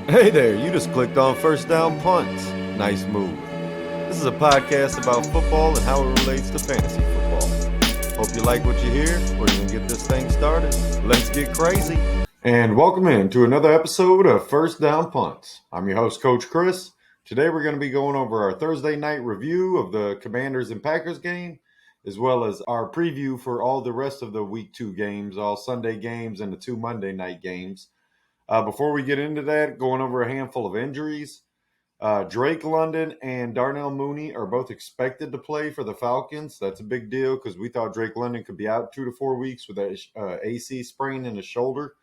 Hey there, you just clicked on First Down Punts. Nice move. This is a podcast about football and how it relates to fantasy football. Hope you like what you hear. We're going to get this thing started. Let's get crazy. And welcome in to another episode of First Down Punts. I'm your host, Coach Chris. Today we're going to be going over our Thursday night review of the Commanders and Packers game, as well as our preview for all the rest of the Week 2 games, all Sunday games and the 2 Monday night games. Before we get into that, going over a handful of injuries. Drake London and Darnell Mooney are both expected to play for the Falcons. That's a big deal because we thought Drake London could be out 2 to 4 weeks with a AC sprain in his shoulder.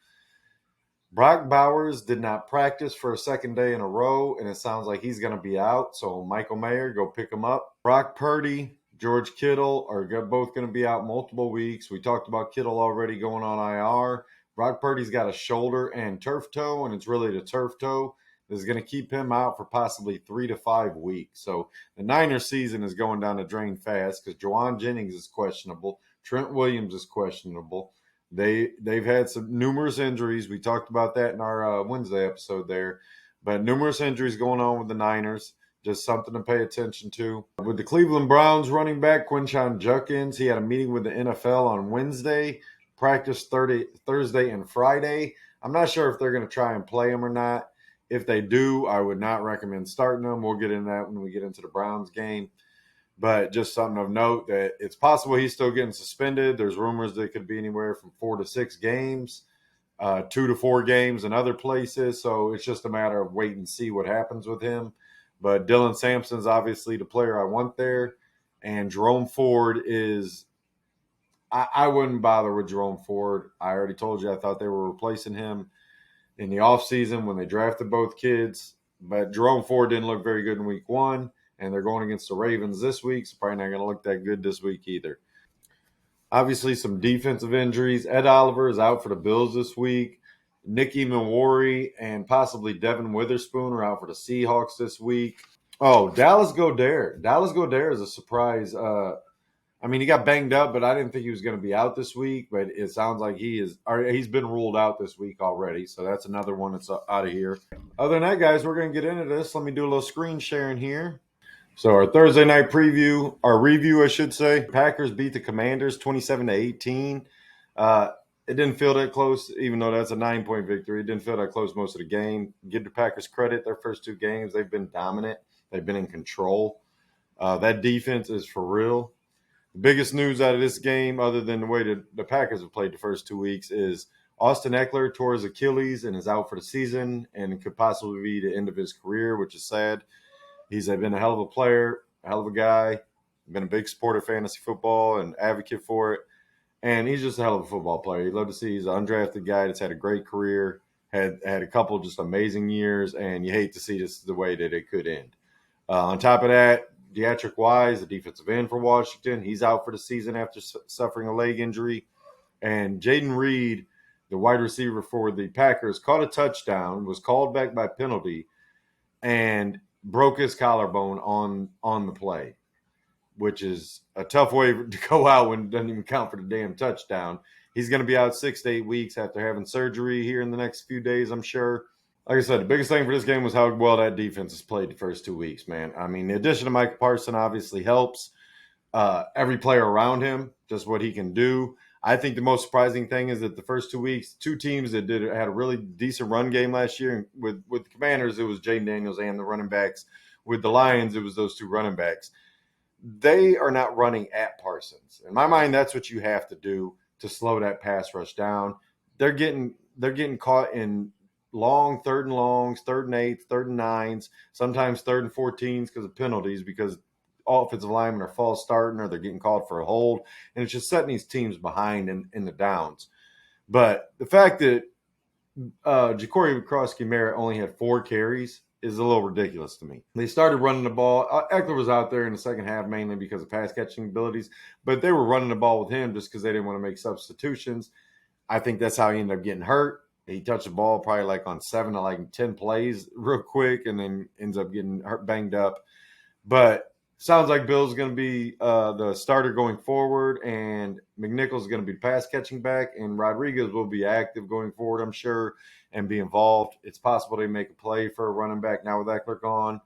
Brock Bowers did not practice for a second day in a row, and it sounds like he's going to be out. So Michael Mayer, go pick him up. Brock Purdy, George Kittle are both going to be out multiple weeks. We talked about Kittle already going on IR. Brock Purdy's got a shoulder and turf toe, and it's really the turf toe that is going to keep him out for possibly 3 to 5 weeks. So the Niners season is going down the drain fast because Juwan Jennings is questionable. Trent Williams is questionable. They've had some numerous injuries. We talked about that in our Wednesday episode there. But numerous injuries going on with the Niners. Just something to pay attention to. With the Cleveland Browns running back, Quinshon Judkins, he had a meeting with the NFL on Wednesday. Practice Thursday and Friday. I'm not sure if they're going to try and play him or not. If they do, I would not recommend starting him. We'll get into that when we get into the Browns game. But just something of note that it's possible he's still getting suspended. There's rumors that it could be anywhere from 4 to 6 games, 2 to 4 games in other places. So it's just a matter of wait and see what happens with him. But Dylan Sampson's obviously the player I want there. And Jerome Ford is – I wouldn't bother with Jerome Ford. I already told you I thought they were replacing him in the offseason when they drafted both kids. But Jerome Ford didn't look very good in week 1, and they're going against the Ravens this week, so probably not going to look that good this week either. Obviously, some defensive injuries. Ed Oliver is out for the Bills this week. Nicky Milwari and possibly Devin Witherspoon are out for the Seahawks this week. Oh, Dallas Goedert. Dallas Goedert is a surprise. He got banged up, but I didn't think he was going to be out this week. But it sounds like he's been ruled out this week already. So that's another one that's out of here. Other than that, guys, we're going to get into this. Let me do a little screen sharing here. So our Thursday night preview, our review, I should say. Packers beat the Commanders 27-18. It didn't feel that close, even though that's a 9-point victory. It didn't feel that close most of the game. Give the Packers credit. Their first 2 games, they've been dominant. They've been in control. That defense is for real. The biggest news out of this game, other than the way the Packers have played the first 2 weeks, is Austin Eckler tore his Achilles and is out for the season, and it could possibly be the end of his career, which is sad. He's been a hell of a player, a hell of a guy, been a big supporter of fantasy football and advocate for it, and he's just a hell of a football player. You'd love to see he's an undrafted guy that's had a great career, had a couple just amazing years, and you hate to see this the way that it could end. On top of that, Deatrick Wise, the defensive end for Washington, he's out for the season after suffering a leg injury. And Jaden Reed, the wide receiver for the Packers, caught a touchdown, was called back by penalty, and broke his collarbone on the play, which is a tough way to go out when it doesn't even count for the damn touchdown. He's going to be out 6 to 8 weeks after having surgery here in the next few days, I'm sure. Like I said, the biggest thing for this game was how well that defense has played the first 2 weeks, man. I mean, the addition of Micah Parsons obviously helps. Every player around him, just what he can do. I think the most surprising thing is that the first 2 weeks, 2 teams that had a really decent run game last year. With the Commanders, it was Jaden Daniels and the running backs. With the Lions, it was those 2 running backs. They are not running at Parsons. In my mind, that's what you have to do to slow that pass rush down. They're getting caught in long 3rd and longs, 3rd and 8s, 3rd and 9s, sometimes 3rd and 14s because of penalties, because offensive linemen are false starting or they're getting called for a hold, and it's just setting these teams behind in the downs. But the fact that Ja'Cory McCroskey-Merritt only had 4 carries is a little ridiculous to me. They started running the ball. Eckler was out there in the second half mainly because of pass catching abilities, but they were running the ball with him just because they didn't want to make substitutions. I think that's how he ended up getting hurt. He touched the ball probably like on 7 to 10 plays real quick, and then ends up getting banged up. But sounds like Bill's going to be the starter going forward, and McNichols is going to be pass catching back, and Rodriguez will be active going forward, I'm sure. and be involved. It's possible they make a play for a running back now with Eckler gone,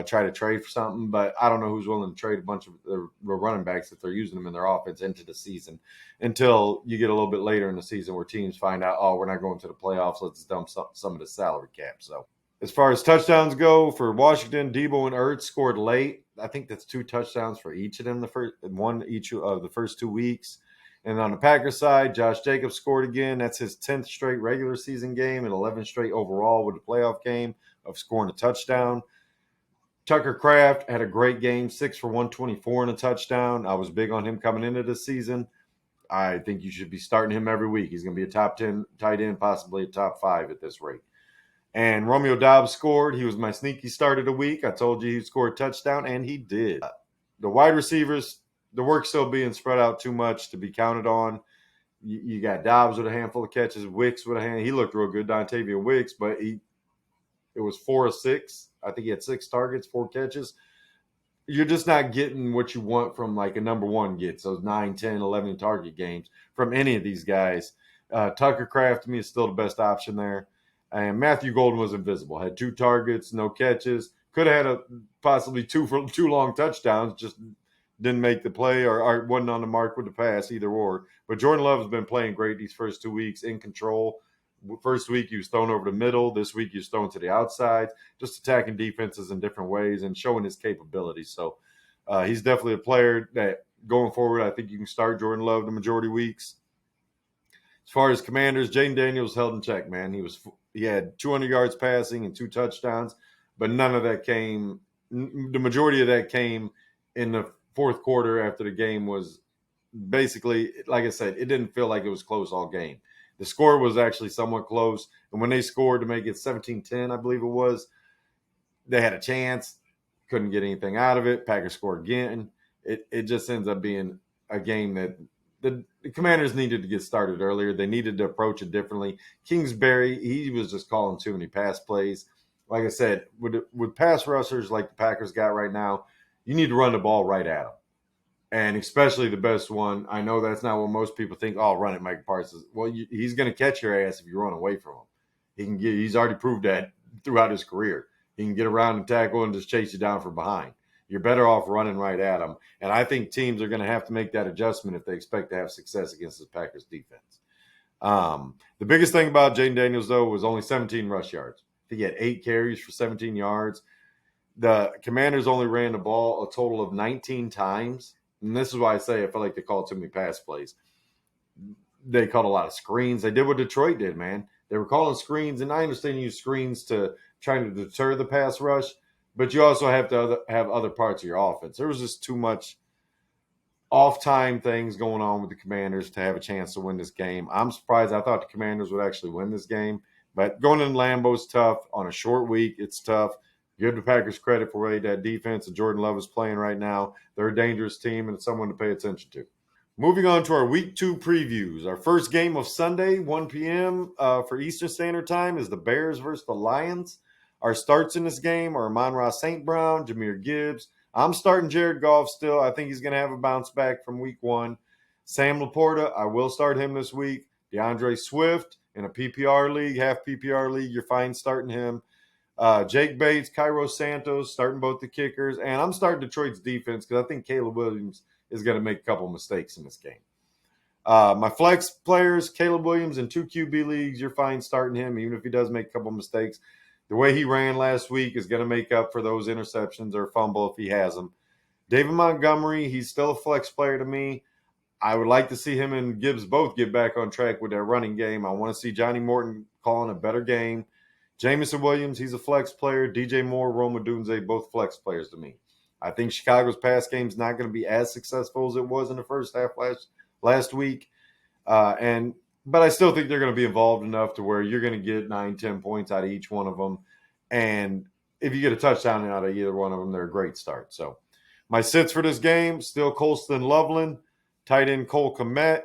try to trade for something, but I don't know who's willing to trade a bunch of the running backs if they're using them in their offense into the season until you get a little bit later in the season where teams find out, oh, we're not going to the playoffs. Let's dump some of the salary cap. So as far as touchdowns go for Washington, Debo and Ertz scored late. I think that's 2 touchdowns for each of them, one each of the first 2 weeks. And on the Packers side, Josh Jacobs scored again. That's his 10th straight regular season game and 11th straight overall with a playoff game of scoring a touchdown. Tucker Kraft had a great game, 6 for 124 and a touchdown. I was big on him coming into this season. I think you should be starting him every week. He's going to be a top 10 tight end, possibly a top 5 at this rate. And Romeo Doubs scored. He was my sneaky start of the week. I told you he'd score a touchdown, and he did. The wide receivers, the work's still being spread out too much to be counted on. You got Dobbs with a handful of catches, Wicks with a hand. He looked real good, Dontavia Wicks, but it was 4 of 6. I think he had 6 targets, 4 catches. You're just not getting what you want from like a number one gets, those 9, 10, 11 target games from any of these guys. Tucker Kraft, to me, is still the best option there. And Matthew Golden was invisible. Had 2 targets, no catches. Could have had possibly 2 long touchdowns, just didn't make the play or wasn't on the mark with the pass, either or. But Jordan Love has been playing great these first 2 weeks, in control. First week, he was thrown over the middle. This week, he was thrown to the outside, just attacking defenses in different ways and showing his capabilities. So he's definitely a player that going forward, I think you can start Jordan Love the majority weeks. As far as Commanders, Jaden Daniels held in check, man. He had 200 yards passing and 2 touchdowns, but none of that came – the majority of that came in the fourth quarter after the game was basically – like I said, it didn't feel like it was close all game. The score was actually somewhat close, and when they scored to make it 17-10, I believe it was, they had a chance, couldn't get anything out of it. Packers scored again. It just ends up being a game that – the Commanders needed to get started earlier. They needed to approach it differently. Kingsbury, he was just calling too many pass plays. Like I said, with pass rushers like the Packers got right now, you need to run the ball right at them. And especially the best one, I know that's not what most people think, oh, run it, Mike Parsons. Well, he's going to catch your ass if you run away from him. He's already proved that throughout his career. He can get around and tackle and just chase you down from behind. You're better off running right at them. And I think teams are going to have to make that adjustment if they expect to have success against the Packers defense. The biggest thing about Jaden Daniels, though, was only 17 rush yards. I think he had 8 carries for 17 yards. The Commanders only ran the ball a total of 19 times. And this is why I say I feel like they called too many pass plays. They called a lot of screens. They did what Detroit did, man. They were calling screens, and I understand you use screens to trying to deter the pass rush, but you also have to have other parts of your offense. There was just too much off-time things going on with the Commanders to have a chance to win this game. I'm surprised. I thought the Commanders would actually win this game, but going in Lambeau is tough. On a short week, it's tough. Give the Packers credit for that defense that Jordan Love is playing right now. They're a dangerous team, and it's someone to pay attention to. Moving on to our Week 2 previews. Our first game of Sunday, 1 p.m. For Eastern Standard Time, is the Bears versus the Lions. Our starts in this game are Amon-Ra St. Brown, Jahmyr Gibbs. I'm starting Jared Goff still. I think he's going to have a bounce back from Week 1. Sam Laporta, I will start him this week. DeAndre Swift in a PPR league, half PPR league, you're fine starting him. Jake Bates, Cairo Santos, starting both the kickers. And I'm starting Detroit's defense because I think Caleb Williams is going to make a couple mistakes in this game. My flex players, Caleb Williams in 2 QB leagues, you're fine starting him, even if he does make a couple mistakes. The way he ran last week is going to make up for those interceptions or fumble if he has them. David Montgomery, he's still a flex player to me. I would like to see him and Gibbs both get back on track with their running game. I want to see Johnny Morton calling a better game. Jameson Williams, he's a flex player. DJ Moore, Rome Odunze, both flex players to me. I think Chicago's pass game is not going to be as successful as it was in the first half last week. But I still think they're going to be involved enough to where you're going to get 9, 10 points out of each one of them. And if you get a touchdown out of either one of them, they're a great start. So my sits for this game, still Colston Loveland, tight end Cole Kmet.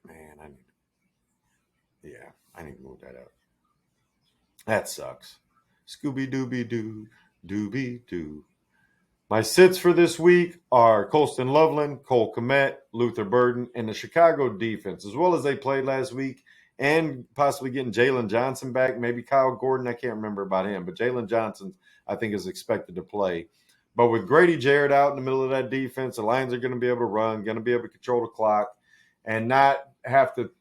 Man, I need to move that up. That sucks. Scooby-Dooby-Doo, Dooby-Doo. My sits for this week are Colston Loveland, Cole Kmet, Luther Burden, and the Chicago defense. As well as they played last week, and possibly getting Jalen Johnson back. Maybe Kyle Gordon. I can't remember about him, but Jalen Johnson, I think, is expected to play. But with Grady Jarrett out in the middle of that defense, the Lions are going to be able to run, going to be able to control the clock, and not have to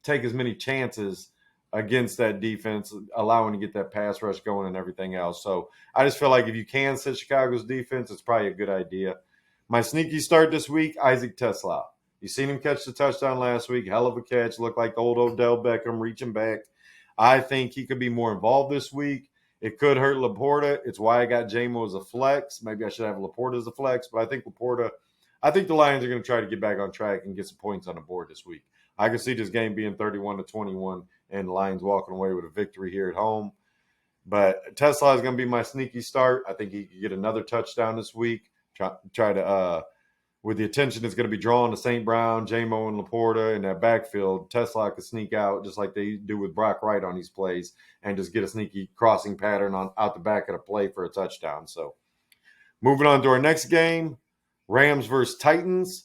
take as many chances against that defense, allowing to get that pass rush going and everything else. So I just feel like if you can sit Chicago's defense, it's probably a good idea. My sneaky start this week, Isaac Tesla. You seen him catch the touchdown last week. Hell of a catch. Looked like the old Odell Beckham reaching back. I think he could be more involved this week. It could hurt Laporta. It's why I got J-Mo as a flex. Maybe I should have Laporta as a flex, but I think the Lions are going to try to get back on track and get some points on the board this week. I can see this game being 31-21 and the Lions walking away with a victory here at home. But Tesla is going to be my sneaky start. I think he could get another touchdown this week. Try to with the attention that's going to be drawn to St. Brown, J-Mo, and Laporta in that backfield, Tesla could sneak out just like they do with Brock Wright on these plays and just get a sneaky crossing pattern out the back of the play for a touchdown. So moving on to our next game, Rams versus Titans.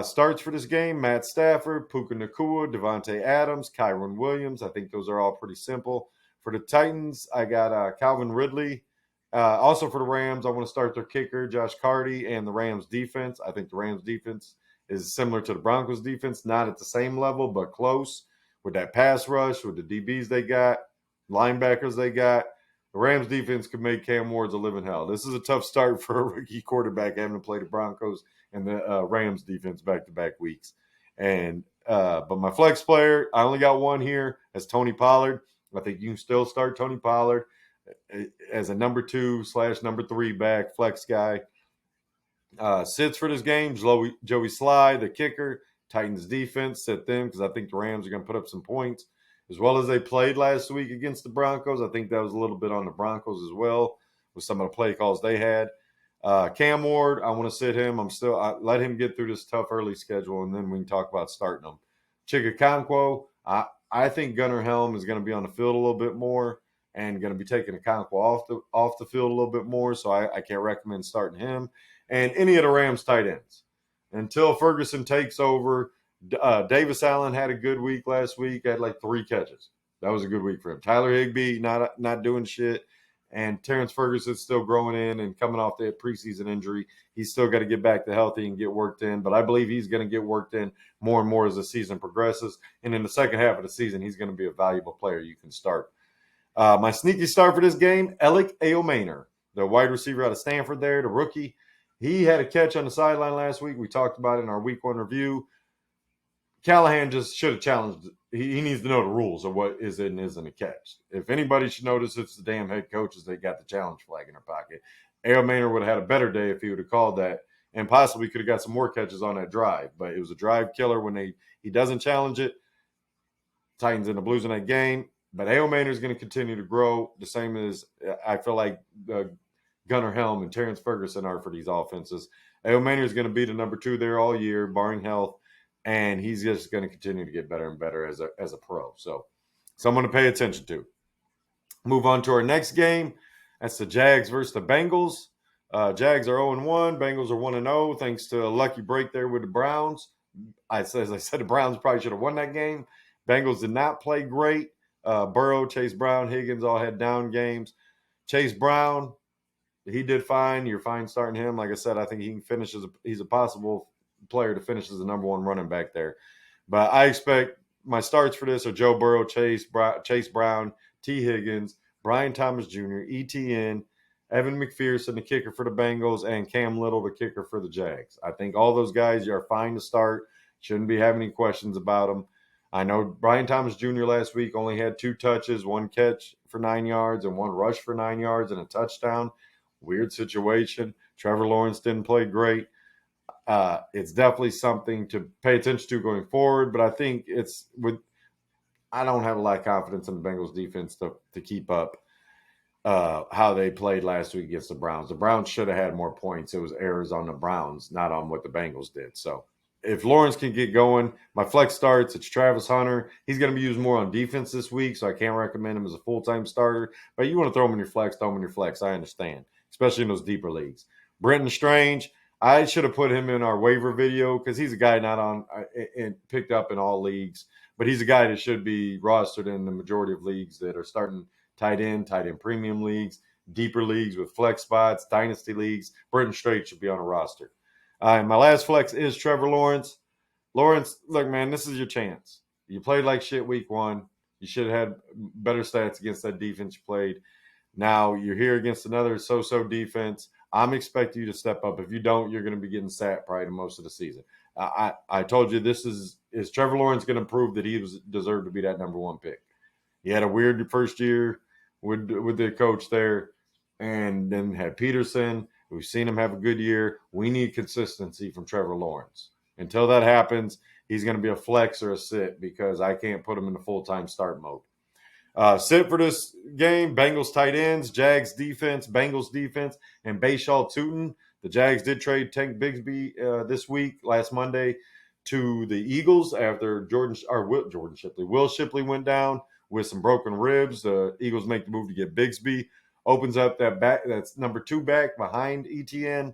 Starts for this game, Matt Stafford, Puka Nacua, Devontae Adams, Kyron Williams. I think those are all pretty simple. For the Titans, I got Calvin Ridley. Also for the Rams, I want to start their kicker, Josh Carty, and the Rams defense. I think the Rams defense is similar to the Broncos defense, not at the same level, but close with that pass rush, with the DBs they got, linebackers they got. The Rams defense could make Cam Ward's a living hell. This is a tough start for a rookie quarterback having to play the Broncos and the Rams defense back-to-back weeks. But my flex player, I only got one here, as Tony Pollard. I think you can still start Tony Pollard as a number 2/number 3 back flex guy. Sits for this game, Joey Sly, the kicker. Titans defense, sit them because I think the Rams are going to put up some points. As well as they played last week against the Broncos, I think that was a little bit on the Broncos as well with some of the play calls they had. Cam Ward, I want to sit him. I let him get through this tough early schedule, and then we can talk about starting him. Chigga, I think Gunnar Helm is going to be on the field a little bit more and going to be taking Okonkwo off the field a little bit more, so I can't recommend starting him. And any of the Rams tight ends. Until Ferguson takes over, Davis Allen had a good week last week, had like 3 catches. That was a good week for him. Tyler Higbee, not doing shit. And Terrence Ferguson's still growing in and coming off that preseason injury. He's still got to get back to healthy and get worked in. But I believe he's going to get worked in more and more as the season progresses. And in the second half of the season, he's going to be a valuable player you can start. My sneaky start for this game, Alec Ayomaner, the wide receiver out of Stanford there, the rookie. He had a catch on the sideline last week. We talked about it in our week 1 review. Callahan just should have challenged. He needs to know the rules of what is it and isn't a catch. If anybody should notice, it's the damn head coaches that got the challenge flag in their pocket. Ayomaner would have had a better day if he would have called that and possibly could have got some more catches on that drive. But it was a drive killer when he doesn't challenge it. Titans and the Blues in that game. But Ayomaner is going to continue to grow, the same as I feel like Gunnar Helm and Terrence Ferguson are for these offenses. Ayomaner is going to be the number 2 there all year, barring health, and he's just going to continue to get better and better as a pro. So someone to pay attention to. Move on to our next game. That's the Jags versus the Bengals. Jags are 0-1. Bengals are 1-0 thanks to a lucky break there with the Browns. As I said, the Browns probably should have won that game. Bengals did not play great. Burrow, Chase Brown, Higgins all had down games. Chase Brown, he did fine. You're fine starting him. Like I said, I think he can finish he's a possible player to finish as the number 1 running back there. But I expect my starts for this are Joe Burrow, Chase Brown, T. Higgins, Brian Thomas Jr., ETN, Evan McPherson, the kicker for the Bengals, and Cam Little, the kicker for the Jags. I think all those guys are fine to start. Shouldn't be having any questions about them. I know Brian Thomas Jr. last week only had 2 touches, 1 catch for 9 yards and 1 rush for 9 yards and a touchdown. Weird situation. Trevor Lawrence didn't play great. It's definitely something to pay attention to going forward, but I think I don't have a lot of confidence in the Bengals defense to keep up how they played last week against the Browns. The Browns should have had more points. It was errors on the Browns, not on what the Bengals did. So if Lawrence can get going, my flex starts, it's Travis Hunter. He's going to be used more on defense this week, so I can't recommend him as a full-time starter. But you want to throw him in your flex, throw him in your flex. I understand, especially in those deeper leagues. Brenton Strange, I should have put him in our waiver video because he's a guy not on and picked up in all leagues. but he's a guy that should be rostered in the majority of leagues that are starting tight end premium leagues, deeper leagues with flex spots, dynasty leagues. Britton Straight should be on a roster. And my last flex is Trevor Lawrence. Lawrence, look, man, this is your chance. You played like shit week one. You should have had better stats against that defense you played. Now you're here against another so-so defense. I'm expecting you to step up. If you don't, you're going to be getting sat probably most of the season. I told you this is Trevor Lawrence going to prove that he was deserved to be that number one pick. He had a weird first year with the coach there, and then had Peterson. We've seen him have a good year. We need consistency from Trevor Lawrence. Until that happens, he's going to be a flex or a sit because I can't put him in the full-time start mode. Sit for this game, Bengals tight ends, Jags defense, Bengals defense, and Bashaw Tootin. The Jags did trade Tank Bigsby this week, last Monday, to the Eagles after Will Shipley went down with some broken ribs. The Eagles make the move to get Bigsby. Opens up that back. That's number 2 back behind ETN.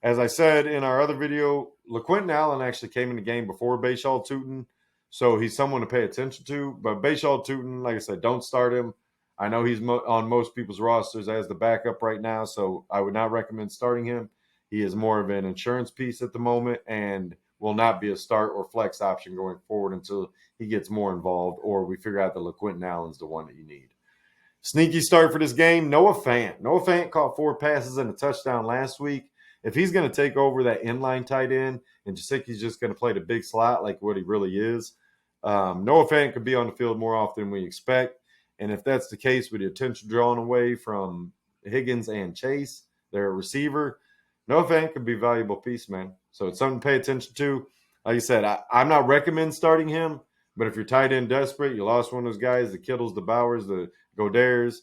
As I said in our other video, LaQuinton Allen actually came in the game before Bashaw Tootin. So he's someone to pay attention to. But Bashaw Tootin, like I said, don't start him. I know he's on most people's rosters as the backup right now, so I would not recommend starting him. He is more of an insurance piece at the moment and will not be a start or flex option going forward until he gets more involved or we figure out that LaQuinton Allen's the one that you need. Sneaky start for this game, Noah Fant. Noah Fant caught 4 passes and a touchdown last week. If he's going to take over that inline tight end and Jasicki's just going to play the big slot like what he really is, Noah Fant could be on the field more often than we expect. And if that's the case with the attention drawn away from Higgins and Chase, their receiver, Noah Fant could be a valuable piece, man. So it's something to pay attention to. Like I said, I'm not recommending starting him, but if you're tight end desperate, you lost one of those guys, the Kittles, the Bowers, the Godairs,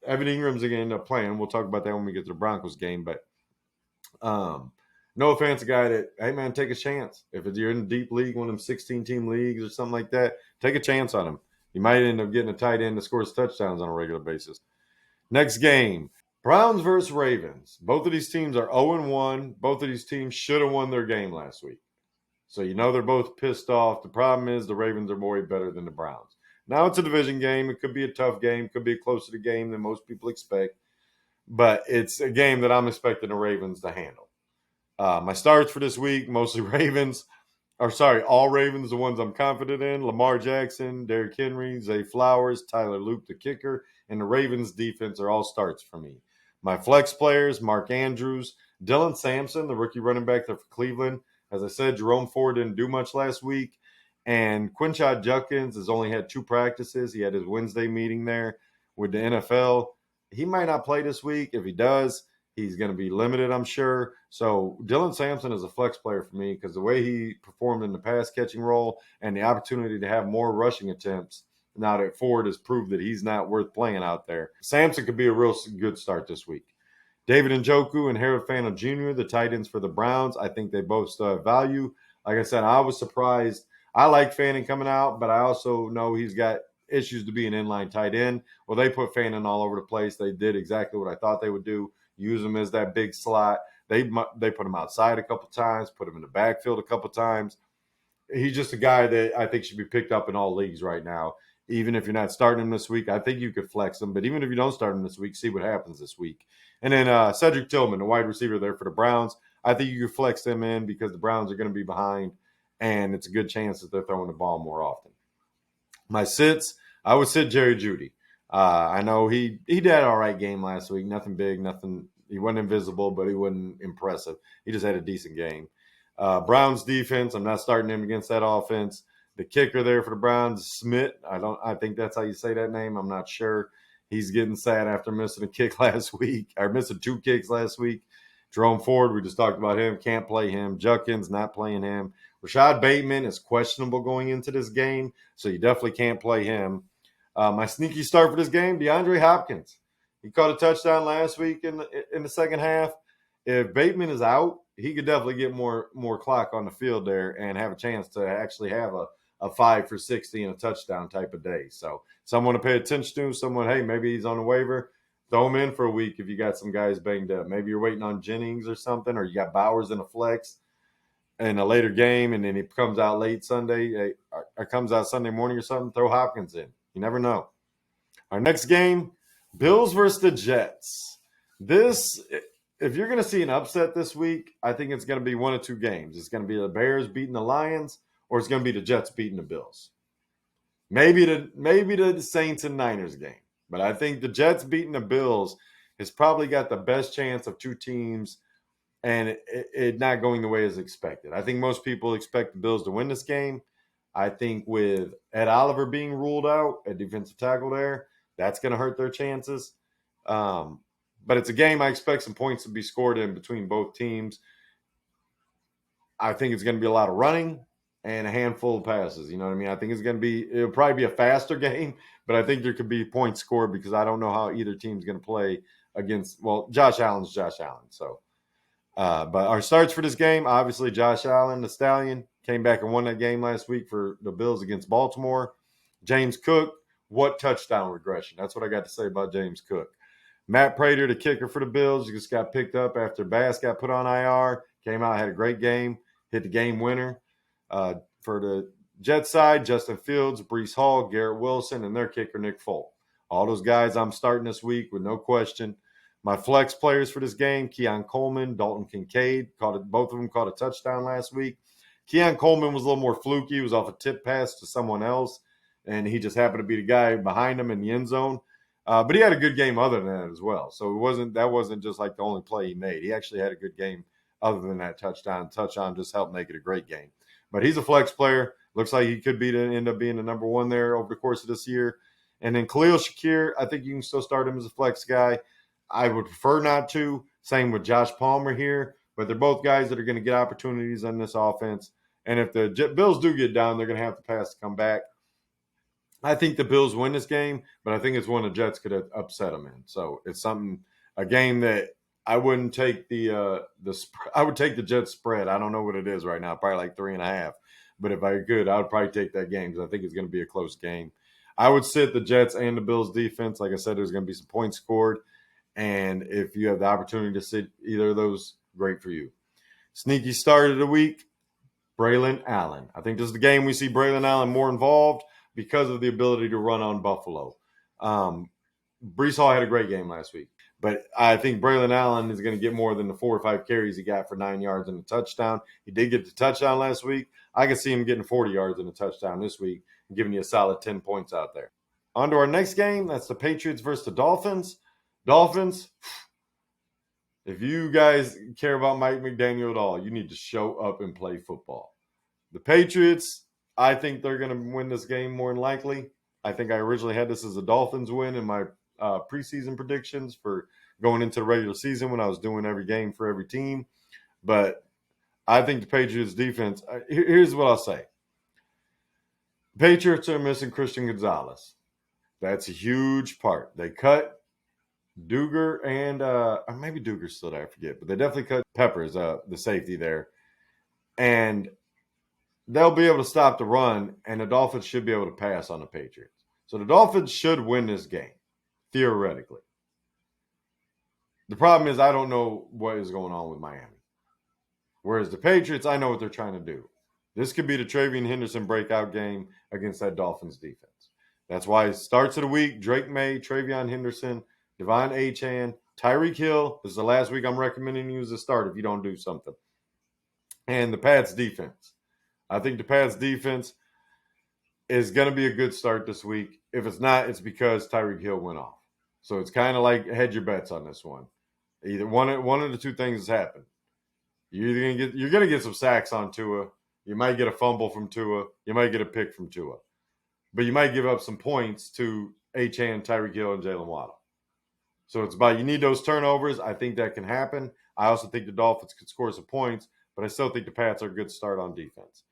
Evan Ingram's going to end up playing. We'll talk about that when we get to the Broncos game, but Noah Fant's a guy that, hey, man, take a chance. If you're in a deep league, one of them 16-team leagues or something like that, take a chance on him. You might end up getting a tight end that scores touchdowns on a regular basis. Next game, Browns versus Ravens. Both of these teams are 0-1. Both of these teams should have won their game last week. So you know they're both pissed off. The problem is the Ravens are way better than the Browns. Now it's a division game. It could be a tough game. Could be a closer to game than most people expect. But it's a game that I'm expecting the Ravens to handle. My starts for this week, mostly Ravens. All Ravens, the ones I'm confident in. Lamar Jackson, Derrick Henry, Zay Flowers, Tyler Luke, the kicker, and the Ravens defense are all starts for me. My flex players, Mark Andrews, Dylan Sampson, the rookie running back there for Cleveland. As I said, Jerome Ford didn't do much last week. And Quinshad Judkins has only had 2 practices. He had his Wednesday meeting there with the NFL. He might not play this week. If he does, he's going to be limited, I'm sure. So Dylan Sampson is a flex player for me because the way he performed in the pass catching role and the opportunity to have more rushing attempts now that Ford has proved that he's not worth playing out there. Sampson could be a real good start this week. David Njoku and Harold Fano Jr., the tight ends for the Browns, I think they both still have value. Like I said, I was surprised. I like Fanning coming out, but I also know he's got issues to be an inline tight end. Well, they put Fanning all over the place. They did exactly what I thought they would do. Use him as that big slot. They put him outside a couple times, put him in the backfield a couple times. He's just a guy that I think should be picked up in all leagues right now. Even if you're not starting him this week, I think you could flex him. But even if you don't start him this week, see what happens this week. And then Cedric Tillman, the wide receiver there for the Browns, I think you could flex him in because the Browns are going to be behind, and it's a good chance that they're throwing the ball more often. My sits, I would sit Jerry Jeudy. I know he did an all right game last week. Nothing big, nothing. He wasn't invisible, but he wasn't impressive. He just had a decent game. Browns defense, I'm not starting him against that offense. The kicker there for the Browns, Smith. I think that's how you say that name. I'm not sure. He's getting sad after missing a kick last week, or missing 2 kicks last week. Jerome Ford, we just talked about him. Can't play him. Judkins, not playing him. Rashad Bateman is questionable going into this game, so you definitely can't play him. My sneaky start for this game, DeAndre Hopkins. He caught a touchdown last week in the second half. If Bateman is out, he could definitely get more clock on the field there and have a chance to actually have a 5 for 60 and a touchdown type of day. So someone to pay attention to, someone, hey, maybe he's on the waiver. Throw him in for a week if you got some guys banged up. Maybe you're waiting on Jennings or something, or you got Bowers in a flex. in a later game, and then he comes out late Sunday, or comes out Sunday morning or something, throw Hopkins in. You never know. Our next game, Bills versus the Jets. This, if you're going to see an upset this week, I think it's going to be one of two games. It's going to be the Bears beating the Lions, or it's going to be the Jets beating the Bills. Maybe the Saints and Niners game, but I think the Jets beating the Bills has probably got the best chance of two teams and it not going the way as expected. I think most people expect the Bills to win this game. I think with Ed Oliver being ruled out at defensive tackle there, that's going to hurt their chances. But it's a game I expect some points to be scored in between both teams. I think it's going to be a lot of running and a handful of passes. You know what I mean? I think it'll probably be a faster game, but I think there could be points scored because I don't know how either team's going to play against, well, Josh Allen's Josh Allen. So, but our starts for this game, obviously Josh Allen, the Stallion, came back and won that game last week for the Bills against Baltimore. James Cook, what touchdown regression. That's what I got to say about James Cook. Matt Prater, the kicker for the Bills, just got picked up after Bass got put on IR. Came out, had a great game, hit the game winner. For the Jets side, Justin Fields, Breece Hall, Garrett Wilson, and their kicker, Nick Folk. All those guys I'm starting this week with no question. My flex players for this game, Keon Coleman, Dalton Kincaid, both of them caught a touchdown last week. Keon Coleman was a little more fluky. He was off a tip pass to someone else, and he just happened to be the guy behind him in the end zone. But he had a good game other than that as well. So that wasn't just like the only play he made. He actually had a good game other than that touchdown. Touchdown just helped make it a great game. But he's a flex player. Looks like he could end up being the number one there over the course of this year. And then Khalil Shakir, I think you can still start him as a flex guy. I would prefer not to. Same with Josh Palmer here. But they're both guys that are going to get opportunities on this offense. And if the Bills do get down, they're going to have to pass to come back. I think the Bills win this game, but I think it's one the Jets could upset them in. So it's a game that I wouldn't take I would take the Jets spread. I don't know what it is right now, probably like 3.5. But if I could, I would probably take that game because I think it's going to be a close game. I would sit the Jets and the Bills defense. Like I said, there's going to be some points scored. And if you have the opportunity to sit either of those, great for you. Sneaky start of the week, Braylon Allen. I think this is the game we see Braylon Allen more involved because of the ability to run on Buffalo. Breece Hall had a great game last week, but I think Braylon Allen is going to get more than the 4 or 5 carries he got for 9 yards and a touchdown. He did get the touchdown last week. I can see him getting 40 yards and a touchdown this week and giving you a solid 10 points out there. On to our next game. That's the Patriots versus the Dolphins. Dolphins, if you guys care about Mike McDaniel at all, you need to show up and play football. The Patriots, I think they're going to win this game more than likely. I think I originally had this as a Dolphins win in my preseason predictions for going into the regular season when I was doing every game for every team. But I think the Patriots defense, here's what I'll say. The Patriots are missing Christian Gonzalez. That's a huge part. They cut Duger and or maybe Duger's still there, I forget. But they definitely cut Peppers, the safety there. And they'll be able to stop the run, and the Dolphins should be able to pass on the Patriots. So the Dolphins should win this game, theoretically. The problem is I don't know what is going on with Miami. Whereas the Patriots, I know what they're trying to do. This could be the Travion Henderson breakout game against that Dolphins defense. That's why it starts of the week, Drake May, Travion Henderson, Devon Achane, Tyreek Hill. This is the last week I'm recommending you as a start if you don't do something. And the Pats defense. I think the Pats defense is going to be a good start this week. If it's not, it's because Tyreek Hill went off. So it's kind of like hedge your bets on this one. Either one of the two things has happened. You're going to get some sacks on Tua. You might get a fumble from Tua. You might get a pick from Tua. But you might give up some points to Achane, Tyreek Hill, and Jalen Waddle. So it's about you need those turnovers. I think that can happen. I also think the Dolphins could score some points, but I still think the Pats are a good start on defense.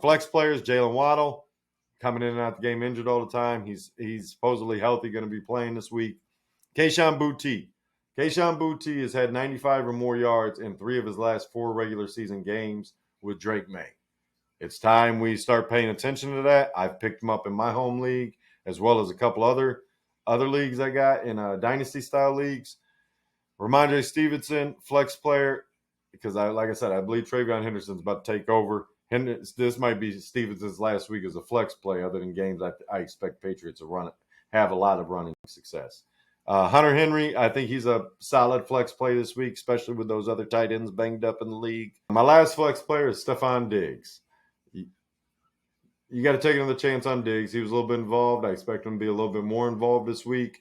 Flex players, Jalen Waddle, coming in and out the game injured all the time. He's supposedly healthy, going to be playing this week. Kayshon Boutte. Kayshon Boutte has had 95 or more yards in 3 of his last 4 regular season games with Drake May. It's time we start paying attention to that. I've picked him up in my home league as well as a couple other leagues I got in dynasty-style leagues. Ramondre Stevenson, flex player. because like I said, I believe Travion Henderson's about to take over. This might be Stevenson's last week as a flex play. Other than games, I expect Patriots to have a lot of running success. Hunter Henry, I think he's a solid flex play this week, especially with those other tight ends banged up in the league. My last flex player is Stephon Diggs. You got to take another chance on Diggs. He was a little bit involved. I expect him to be a little bit more involved this week.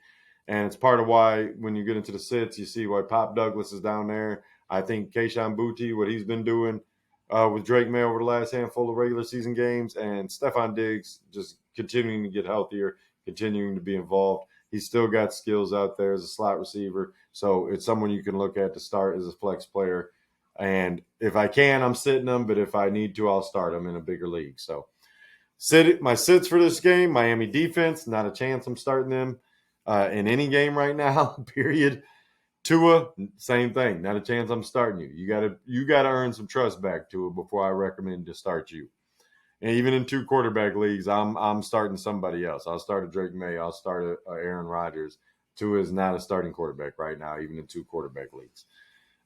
And it's part of why when you get into the sits, you see why Pop Douglas is down there. I think Kayshon Boutte, what he's been doing with Drake May over the last handful of regular season games, and Stephon Diggs just continuing to get healthier, continuing to be involved. He's still got skills out there as a slot receiver. So it's someone you can look at to start as a flex player. And if I can, I'm sitting him. But if I need to, I'll start him in a bigger league. So my sits for this game, Miami defense, not a chance I'm starting them in any game right now, period. Tua, same thing, not a chance I'm starting you. You gotta earn some trust back, Tua, before I recommend to start you. And even in 2 quarterback leagues, I'm starting somebody else. I'll start a Drake May. I'll start a Aaron Rodgers. Tua is not a starting quarterback right now, even in 2 quarterback leagues.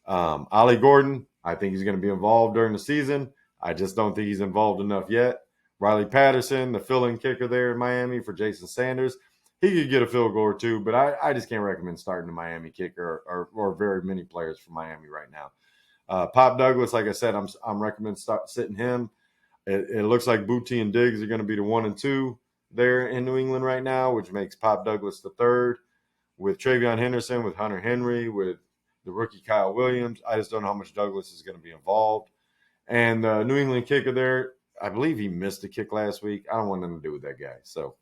Ollie Gordon, I think he's going to be involved during the season. I just don't think he's involved enough yet. Riley Patterson, the fill-in kicker there in Miami for Jason Sanders, he could get a field goal or two, but I just can't recommend starting a Miami kicker or very many players for Miami right now. Pop Douglas, like I said, I'm recommending sitting him. It looks like Boutte and Diggs are going to be the 1 and 2 there in New England right now, which makes Pop Douglas the 3rd. With Travion Henderson, with Hunter Henry, with the rookie Kyle Williams, I just don't know how much Douglas is going to be involved. And the New England kicker there, I believe he missed a kick last week. I don't want nothing to do with that guy. So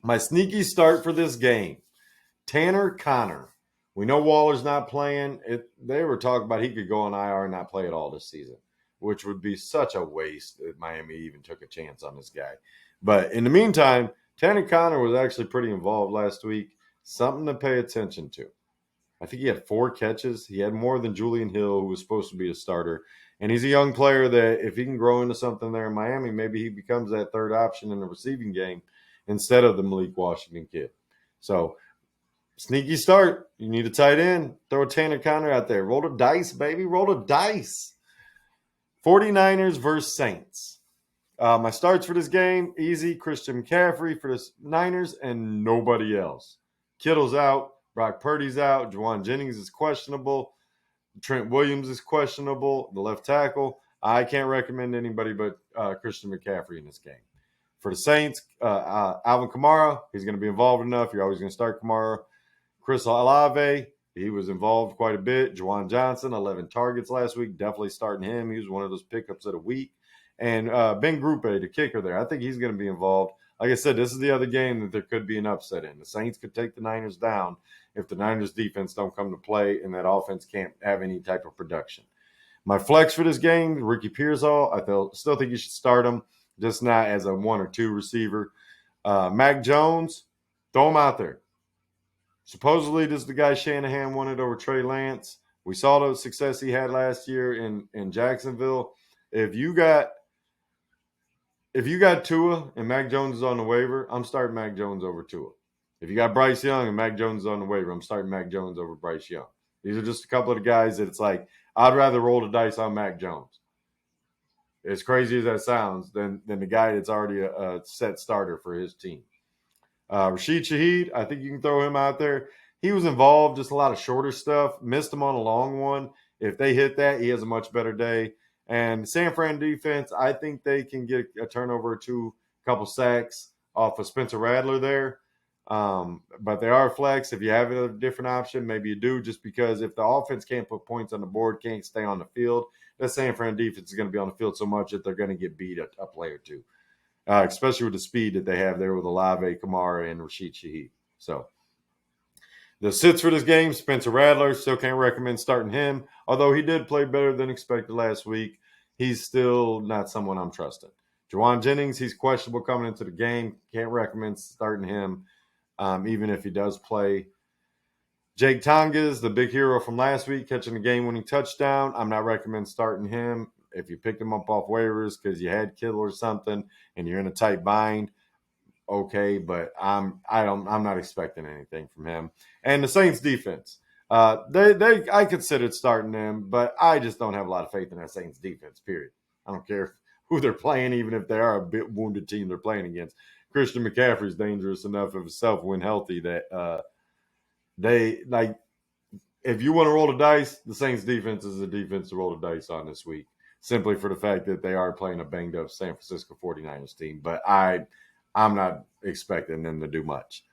my sneaky start for this game, Tanner Connor. We know Waller's not playing. They were talking about he could go on IR and not play at all this season, which would be such a waste if Miami even took a chance on this guy. But in the meantime, Tanner Connor was actually pretty involved last week. Something to pay attention to. I think he had 4 catches. He had more than Julian Hill, who was supposed to be a starter. And he's a young player that if he can grow into something there in Miami, maybe he becomes that 3rd option in the receiving game instead of the Malik Washington kid. So, sneaky start. You need a tight end. Throw a Tanner Connor out there. Roll the dice, baby. Roll the dice. 49ers versus Saints. My starts for this game, easy. Christian McCaffrey for the Niners and nobody else. Kittle's out. Brock Purdy's out. Juwan Jennings is questionable. Trent Williams is questionable. The left tackle. I can't recommend anybody but Christian McCaffrey in this game. For the Saints, Alvin Kamara, he's going to be involved enough. You're always going to start Kamara. Chris Olave, he was involved quite a bit. Juwan Johnson, 11 targets last week. Definitely starting him. He was one of those pickups of the week. And Ben Grupe, the kicker there, I think he's going to be involved. Like I said, this is the other game that there could be an upset in. The Saints could take the Niners down if the Niners defense don't come to play and that offense can't have any type of production. My flex for this game, Ricky Pearsall, I still think you should start him, just not as a 1 or 2 receiver. Mac Jones, throw him out there. Supposedly, this is the guy Shanahan wanted over Trey Lance. We saw the success he had last year in Jacksonville. If you got Tua and Mac Jones is on the waiver, I'm starting Mac Jones over Tua. If you got Bryce Young and Mac Jones is on the waiver, I'm starting Mac Jones over Bryce Young. These are just a couple of the guys that it's like, I'd rather roll the dice on Mac Jones. As crazy as that sounds, than the guy that's already a set starter for his team. Rashid Shaheed, I think you can throw him out there. He was involved, just a lot of shorter stuff. Missed him on a long one. If they hit that, he has a much better day. And San Fran defense, I think they can get a turnover or 2, a couple sacks off of Spencer Rattler there. But they are flex. If you have a different option, maybe you do, just because if the offense can't put points on the board, can't stay on the field, that San Fran defense is going to be on the field so much that they're going to get beat a play or 2. Especially with the speed that they have there with Olave, Kamara, and Rashid Shaheed. So the sits for this game, Spencer Rattler, still can't recommend starting him. Although he did play better than expected last week, he's still not someone I'm trusting. Juwan Jennings, he's questionable coming into the game. Can't recommend starting him, even if he does play. Jake Tongas, the big hero from last week, catching the game-winning touchdown. I'm not recommending starting him. If you picked him up off waivers because you had Kittle or something and you're in a tight bind, okay, but I'm not expecting anything from him. And the Saints defense, I considered starting them, but I just don't have a lot of faith in that Saints defense. Period. I don't care who they're playing, even if they are a bit wounded team they're playing against. Christian McCaffrey's dangerous enough of himself when healthy that they like. If you want to roll the dice, the Saints defense is a defense to roll the dice on this week, simply for the fact that they are playing a banged up San Francisco 49ers team. But I'm not expecting them to do much.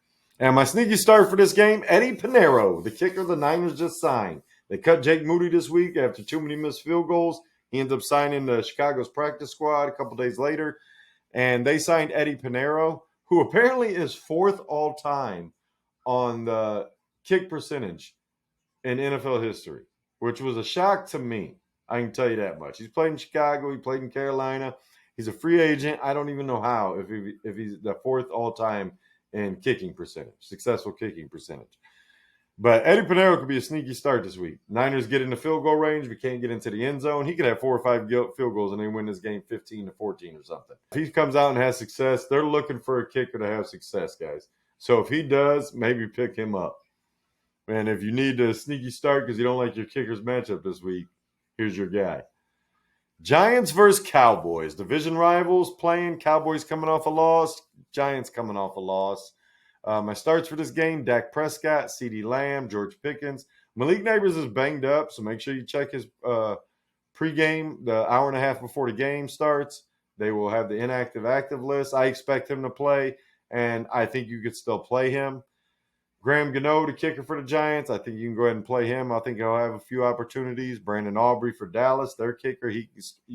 And my sneaky start for this game, Eddie Pinheiro, the kicker the Niners just signed. They cut Jake Moody this week after too many missed field goals. He ends up signing the Chicago's practice squad a couple days later. And they signed Eddie Pinheiro, who apparently is fourth all time on the kick percentage in NFL history, which was a shock to me. I can tell you that much. He's played in Chicago. He played in Carolina. He's a free agent. I don't even know how if he's the fourth all time in kicking percentage, successful kicking percentage. But Eddie Pinheiro could be a sneaky start this week. Niners get in the field goal range. We can't get into the end zone. He could have 4 or 5 field goals and they win this game 15-14 or something. If he comes out and has success, they're looking for a kicker to have success, guys. So if he does, maybe pick him up. And if you need a sneaky start because you don't like your kickers matchup this week, here's your guy. Giants versus Cowboys. Division rivals playing. Cowboys coming off a loss. Giants coming off a loss. My starts for this game, Dak Prescott, CeeDee Lamb, George Pickens. Malik Neighbors is banged up, so make sure you check his pregame, the hour and a half before the game starts. They will have the inactive active list. I expect him to play, and I think you could still play him. Graham Gano, the kicker for the Giants. I think you can go ahead and play him. I think he'll have a few opportunities. Brandon Aubrey for Dallas, their kicker. You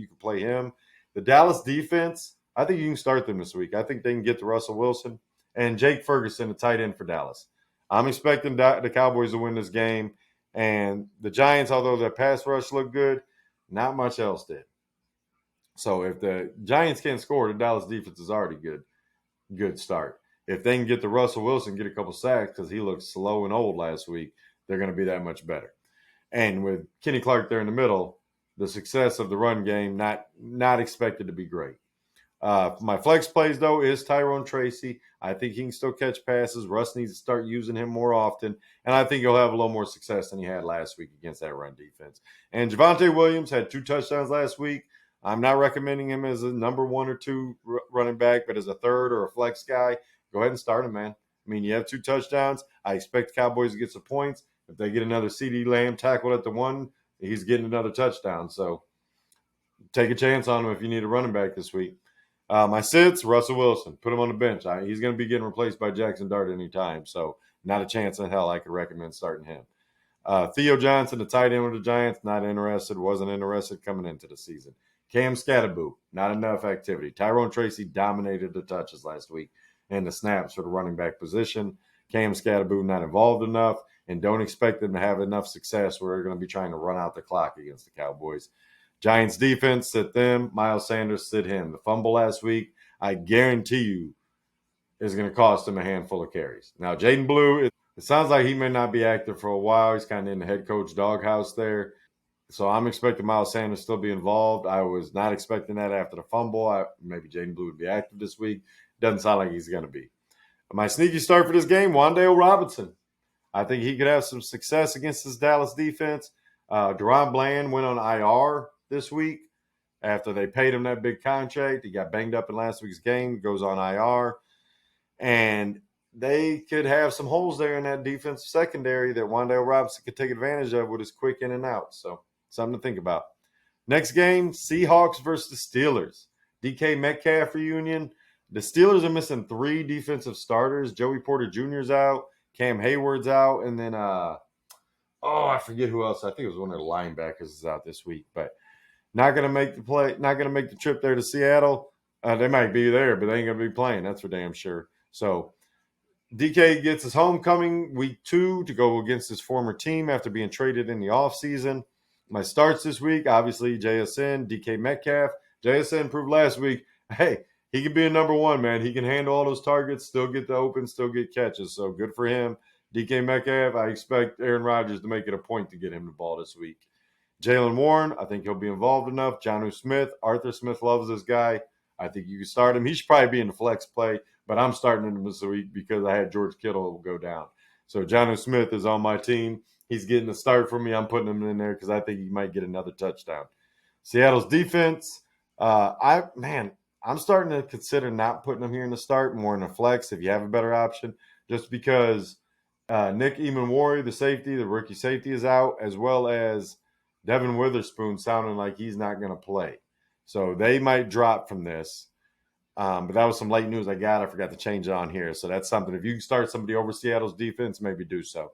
can play him. The Dallas defense, I think you can start them this week. I think they can get to Russell Wilson. And Jake Ferguson, the tight end for Dallas. I'm expecting the Cowboys to win this game. And the Giants, although their pass rush looked good, not much else did. So if the Giants can't score, the Dallas defense is already good start. If they can get to Russell Wilson, get a couple sacks because he looked slow and old last week, they're going to be that much better. And with Kenny Clark there in the middle, the success of the run game not expected to be great. My flex plays, though, is Tyrone Tracy. I think he can still catch passes. Russ needs to start using him more often. And I think he'll have a little more success than he had last week against that run defense. And Javonte Williams had 2 touchdowns last week. I'm not recommending him as a number 1 or 2 running back, but as a third or a flex guy, go ahead and start him, man. I mean, you have 2 touchdowns. I expect the Cowboys to get some points. If they get another CeeDee Lamb tackled at the 1, he's getting another touchdown. So take a chance on him if you need a running back this week. My sits, Russell Wilson. Put him on the bench. He's going to be getting replaced by Jackson Dart anytime, so not a chance in hell I could recommend starting him. Theo Johnson, the tight end with the Giants, not interested, wasn't interested coming into the season. Cam Scatterboo, not enough activity. Tyrone Tracy dominated the touches last week and the snaps for the running back position. Cam Scatterboo not involved enough, and don't expect them to have enough success where they're going to be trying to run out the clock against the Cowboys. Giants defense, sit them. Miles Sanders, sit him. The fumble last week, I guarantee you, is going to cost him a handful of carries. Now, Jaden Blue, it sounds like he may not be active for a while. He's kind of in the head coach doghouse there. So I'm expecting Miles Sanders still be involved. I was not expecting that after the fumble. Maybe Jaden Blue would be active this week. Doesn't sound like he's going to be. My sneaky start for this game, Wan'Dale Robinson. I think he could have some success against this Dallas defense. Deron Bland went on IR this week after they paid him that big contract. He got banged up in last week's game, goes on IR. And they could have some holes there in that defensive secondary that Wan'Dale Robinson could take advantage of with his quick in and out. So something to think about. Next game, Seahawks versus the Steelers. DK Metcalf reunion. The Steelers are missing 3 defensive starters. Joey Porter Jr. is out. Cam Hayward's out. And then, I forget who else. I think it was one of the linebackers is out this week. But not going to make the trip there to Seattle. They might be there, but they ain't going to be playing. That's for damn sure. So DK gets his homecoming week 2 to go against his former team after being traded in the offseason. My starts this week, obviously, JSN, DK Metcalf. JSN proved last week, hey, he can be a number 1, man. He can handle all those targets, still get the open, still get catches. So good for him. DK Metcalf, I expect Aaron Rodgers to make it a point to get him the ball this week. Jaylen Warren, I think he'll be involved enough. Jonnu Smith, Arthur Smith loves this guy. I think you can start him. He should probably be in the flex play, but I'm starting him this week because I had George Kittle go down. So Jonnu Smith is on my team. he's getting a start for me. I'm putting him in there because I think he might get another touchdown. Seattle's defense, I'm starting to consider not putting him here in the start, more in a flex if you have a better option, just because Nick Emanwari, the rookie safety, is out, as well as Devin Witherspoon sounding like he's not going to play. So they might drop from this. But that was some late news I got. I forgot to change it on here. So that's something. If you can start somebody over Seattle's defense, maybe do so.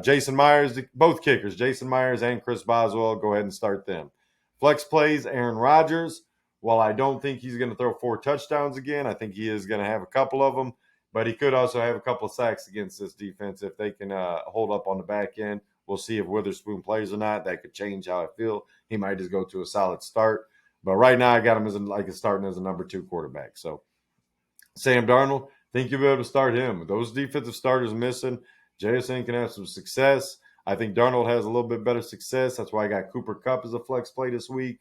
Jason Myers, both kickers, Jason Myers and Chris Boswell, go ahead and start them. Flex plays, Aaron Rodgers. While I don't think he's going to throw 4 touchdowns again, I think he is going to have a couple of them. But he could also have a couple of sacks against this defense if they can hold up on the back end. We'll see if Witherspoon plays or not. That could change how I feel. He might just go to a solid start. But right now, I got him as starting as a number 2 quarterback. So Sam Darnold, think you'll be able to start him. With those defensive starters missing, JSN can have some success. I think Darnold has a little bit better success. That's why I got Cooper Kupp as a flex play this week.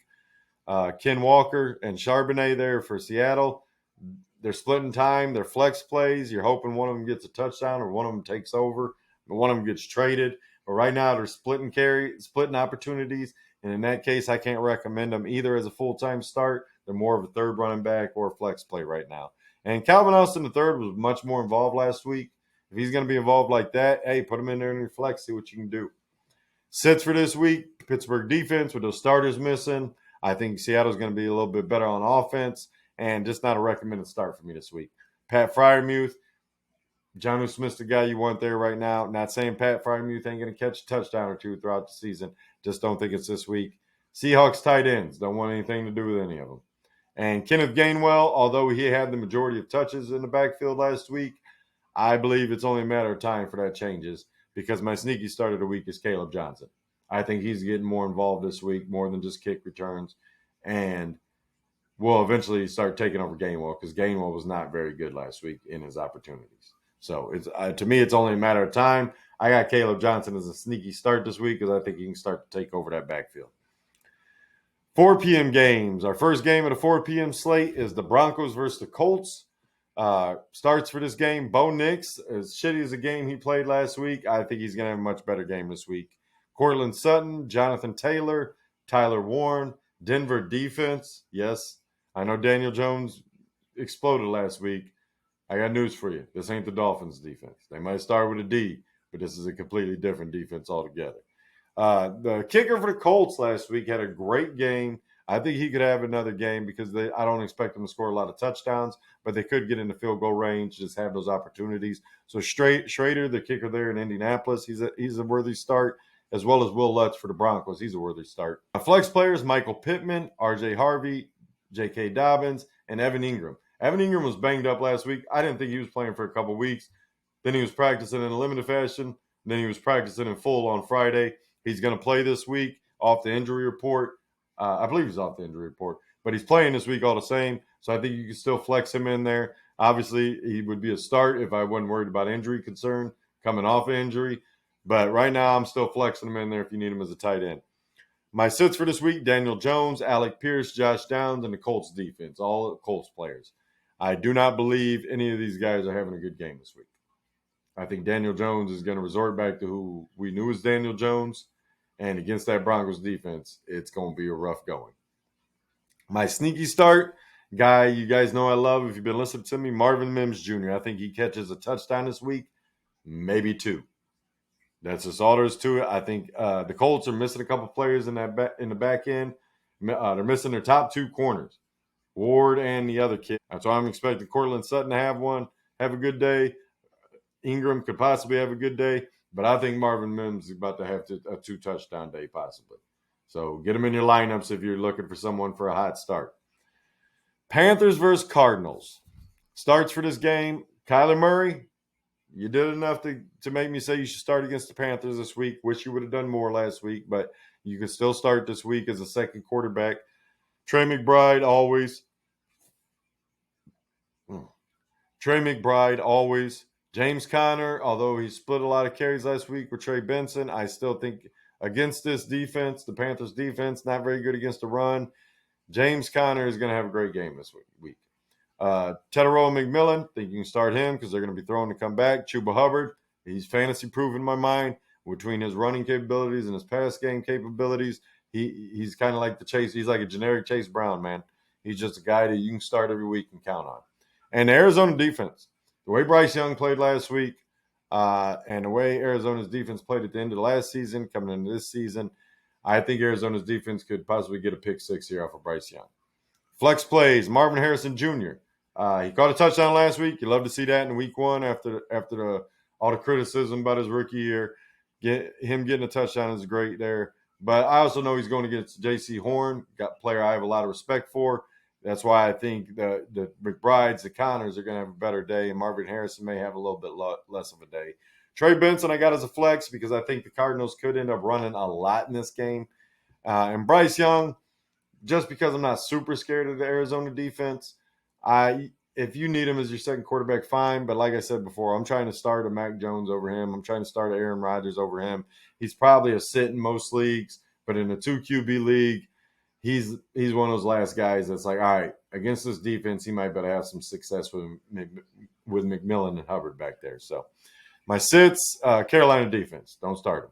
Ken Walker and Charbonnet there for Seattle. They're splitting time. They're flex plays. You're hoping one of them gets a touchdown or one of them takes over, but one of them gets traded. But right now they're splitting opportunities. And in that case, I can't recommend them either as a full-time start. They're more of a third running back or a flex play right now. And Calvin Austin III was much more involved last week. If he's going to be involved like that, hey, put him in there in your flex, see what you can do. Sits for this week, Pittsburgh defense with those starters missing. I think Seattle's going to be a little bit better on offense, and just not a recommended start for me this week. Pat Freiermuth, Jonnu Smith's the guy you want there right now. Not saying Pat Freiermuth ain't going to catch a touchdown or two throughout the season. Just don't think it's this week. Seahawks tight ends. Don't want anything to do with any of them. And Kenneth Gainwell, although he had the majority of touches in the backfield last week, I believe it's only a matter of time for that changes because my sneaky start of the week is Caleb Johnson. I think he's getting more involved this week, more than just kick returns. And will eventually start taking over Gainwell because Gainwell was not very good last week in his opportunities. So it's to me, it's only a matter of time. I got Caleb Johnson as a sneaky start this week because I think he can start to take over that backfield. 4 p.m. games. Our first game of the 4 p.m. slate is the Broncos versus the Colts. Starts for this game, Bo Nix. As shitty as the game he played last week, I think he's going to have a much better game this week. Cortland Sutton, Jonathan Taylor, Tyler Warren, Denver defense. Yes, I know Daniel Jones exploded last week. I got news for you. This ain't the Dolphins defense. They might start with a D, but this is a completely different defense altogether. The kicker for the Colts last week had a great game. I think he could have another game because I don't expect them to score a lot of touchdowns, but they could get into field goal range, just have those opportunities. So Schrader, the kicker there in Indianapolis, he's a worthy start, as well as Will Lutz for the Broncos. He's a worthy start. Flex players, Michael Pittman, R.J. Harvey, J.K. Dobbins, and Evan Ingram. Evan Ingram was banged up last week. I didn't think he was playing for a couple weeks. Then he was practicing in a limited fashion. Then he was practicing in full on Friday. He's going to play this week off the injury report. I believe he's off the injury report, but he's playing this week all the same. So I think you can still flex him in there. Obviously, he would be a start if I wasn't worried about injury concern coming off of injury. But right now, I'm still flexing him in there if you need him as a tight end. My sits for this week, Daniel Jones, Alec Pierce, Josh Downs, and the Colts defense, all Colts players. I do not believe any of these guys are having a good game this week. I think Daniel Jones is going to resort back to who we knew as Daniel Jones. And against that Broncos defense, it's going to be a rough going. My sneaky start, guy you guys know I love if you've been listening to me, Marvin Mims Jr. I think he catches a touchdown this week, maybe 2. That's just all there is to it. I think the Colts are missing a couple players in the back end. They're missing their top 2 corners, Ward and the other kid. That's why I'm expecting Cortland Sutton to have a good day. Ingram could possibly have a good day. But I think Marvin Mims is about to have a 2-touchdown day possibly. So get him in your lineups if you're looking for someone for a hot start. Panthers versus Cardinals. Starts for this game, Kyler Murray. You did enough to make me say you should start against the Panthers this week. Wish you would have done more last week, but you can still start this week as a second quarterback. Trey McBride always. James Conner, although he split a lot of carries last week with Trey Benson, I still think against this defense, the Panthers defense, not very good against the run. James Conner is going to have a great game this week. Tedero McMillan, think you can start him because they're going to be throwing to come back. Chuba Hubbard, he's fantasy proof in my mind. between his running capabilities and his pass game capabilities. He's kind of like the Chase. He's like a generic Chase Brown, man. He's just a guy that you can start every week and count on. And the Arizona defense, the way Bryce Young played last week, and the way Arizona's defense played at the end of the last season, coming into this season, I think Arizona's defense could possibly get a pick six here off of Bryce Young. Flex plays, Marvin Harrison Jr. He caught a touchdown last week. You love to see that in week one after all the criticism about his rookie year. Him getting a touchdown is great there. But I also know he's going against J.C. Horn, got a player I have a lot of respect for. That's why I think the McBrides, the Connors are going to have a better day, and Marvin Harrison may have a little bit less of a day. Trey Benson I got as a flex because I think the Cardinals could end up running a lot in this game. And Bryce Young, just because I'm not super scared of the Arizona defense, if you need him as your second quarterback, fine. But like I said before, I'm trying to start a Mac Jones over him. I'm trying to start a Aaron Rodgers over him. He's probably a sit in most leagues, but in a 2 QB league, he's one of those last guys that's like, all right, against this defense, he might better have some success with McMillan and Hubbard back there. So my sits, Carolina defense, don't start him.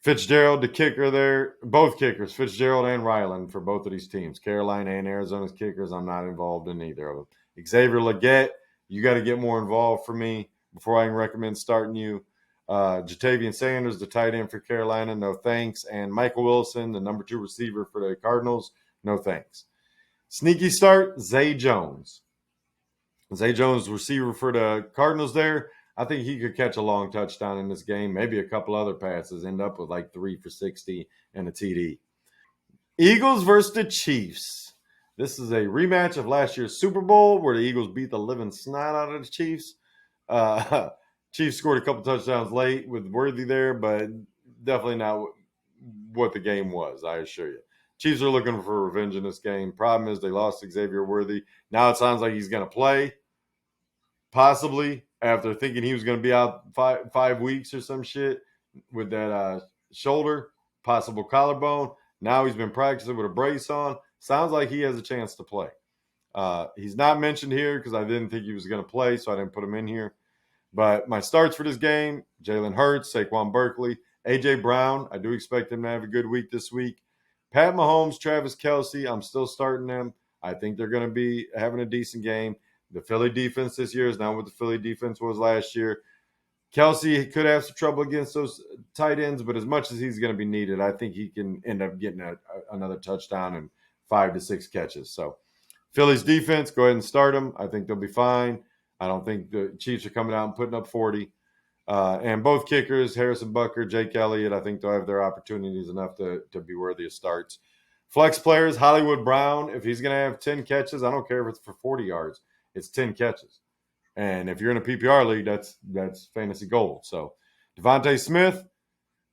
Fitzgerald, the kicker there, both kickers, Fitzgerald and Ryland for both of these teams. Carolina and Arizona's kickers, I'm not involved in either of them. Xavier Legette, you got to get more involved for me before I can recommend starting you. Jatavian Sanders, the tight end for Carolina, no thanks. And Michael Wilson, the number 2 receiver for the Cardinals, no thanks. Sneaky start, Zay Jones. Zay Jones, receiver for the Cardinals there. I think he could catch a long touchdown in this game, maybe a couple other passes, end up with like 3 for 60 and a TD. Eagles versus the Chiefs. This is a rematch of last year's Super Bowl where the Eagles beat the living snot out of the Chiefs. Chiefs scored a couple touchdowns late with Worthy there, but definitely not what the game was, I assure you. Chiefs are looking for revenge in this game. Problem is they lost Xavier Worthy. Now it sounds like he's going to play, possibly, after thinking he was going to be out 5 weeks or some shit with that shoulder, possible collarbone. Now he's been practicing with a brace on. Sounds like he has a chance to play. He's not mentioned here because I didn't think he was going to play, so I didn't put him in here. But my starts for this game, Jalen Hurts, Saquon Barkley, A.J. Brown. I do expect him to have a good week this week. Pat Mahomes, Travis Kelce, I'm still starting them. I think they're going to be having a decent game. The Philly defense this year is not what the Philly defense was last year. Kelce could have some trouble against those tight ends, but as much as he's going to be needed, I think he can end up getting another touchdown and 5 to 6 catches. So Philly's defense, go ahead and start them. I think they'll be fine. I don't think the Chiefs are coming out and putting up 40. And both kickers, Harrison Butker, Jake Elliott, I think they'll have their opportunities enough to be worthy of starts. Flex players, Hollywood Brown, if he's going to have 10 catches, I don't care if it's for 40 yards. It's 10 catches. And if you're in a PPR league, that's fantasy gold. So Devontae Smith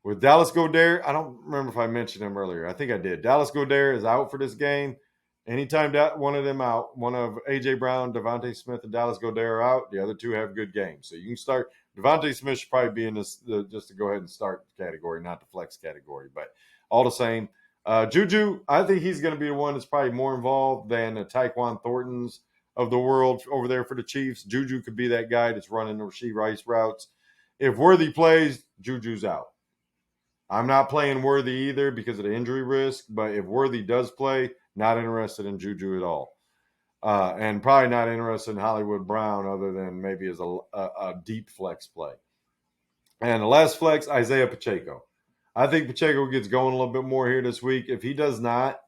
with Dallas Goedert, I don't remember if I mentioned him earlier. I think I did. Dallas Goedert is out for this game. Anytime that one of them out, one of A.J. Brown, Devontae Smith, and Dallas Goedert are out, the other two have good games. So you can start. Devontae Smith should probably be in this just to go ahead and start category, not the flex category. But all the same, Juju, I think he's going to be the one that's probably more involved than the Tyquan Thorntons of the world over there for the Chiefs. Juju could be that guy that's running the Rashee Rice routes. If Worthy plays, Juju's out. I'm not playing Worthy either because of the injury risk, but if Worthy does play, not interested in Juju at all. And probably not interested in Hollywood Brown other than maybe as a deep flex play. And the last flex, Isaiah Pacheco. I think Pacheco gets going a little bit more here this week. If he does not,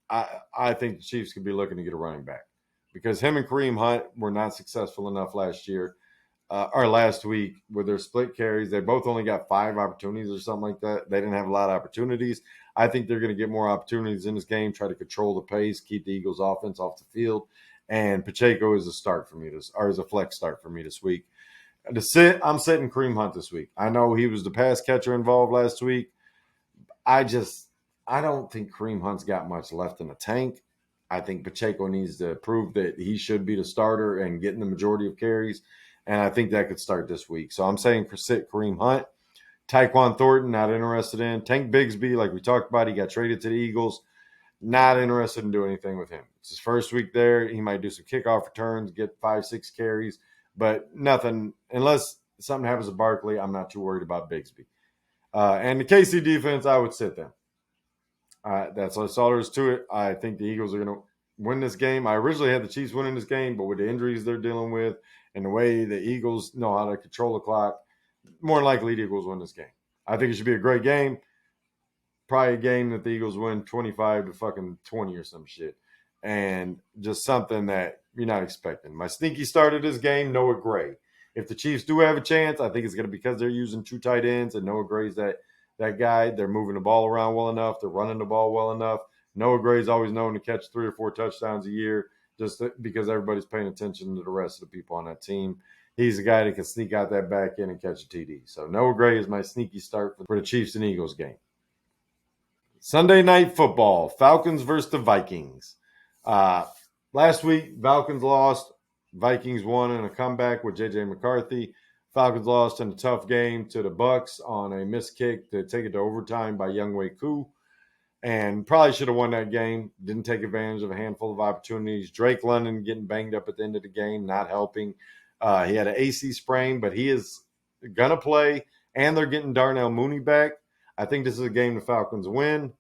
I think the Chiefs could be looking to get a running back because him and Kareem Hunt were not successful enough last year. Or last week with their split carries. They both only got 5 opportunities or something like that. They didn't have a lot of opportunities. I think they're going to get more opportunities in this game, try to control the pace, keep the Eagles offense off the field. And Pacheco is a start for me is a flex start for me this week. I'm sitting Kareem Hunt this week. I know he was the pass catcher involved last week. I don't think Kareem Hunt's got much left in the tank. I think Pacheco needs to prove that he should be the starter and getting the majority of carries. And I think that could start this week. So I'm saying for sit Kareem Hunt. Tyquan Thornton, not interested in. Tank Bigsby, like we talked about, he got traded to the Eagles. Not interested in doing anything with him. It's his first week there. He might do some kickoff returns, get 5-6 carries, but nothing. Unless something happens to Barkley, I'm not too worried about Bigsby. And the KC defense, I would sit them. That's all there is to it. I think the Eagles are going to win this game. I originally had the Chiefs winning this game, but with the injuries they're dealing with and the way the Eagles know how to control the clock, more than likely the Eagles win this game. I think it should be a great game. Probably a game that the Eagles win 25 to fucking 20 or some shit. And just something that you're not expecting. My sneaky start of this game, Noah Gray. If the Chiefs do have a chance, I think it's going to be because they're using two tight ends and Noah Gray's that guy. They're moving the ball around well enough. They're running the ball well enough. Noah Gray's always known to catch 3 or 4 touchdowns a year just because everybody's paying attention to the rest of the people on that team. He's a guy that can sneak out that back end and catch a TD. So Noah Gray is my sneaky start for the Chiefs and Eagles game. Sunday night football, Falcons versus the Vikings. Last week, Falcons lost. Vikings won in a comeback with J.J. McCarthy. Falcons lost in a tough game to the Bucs on a missed kick to take it to overtime by Younghoe Koo. And probably should have won that game. Didn't take advantage of a handful of opportunities. Drake London getting banged up at the end of the game, not helping. He had an AC sprain, but he is going to play. And they're getting Darnell Mooney back. I think this is a game the Falcons win.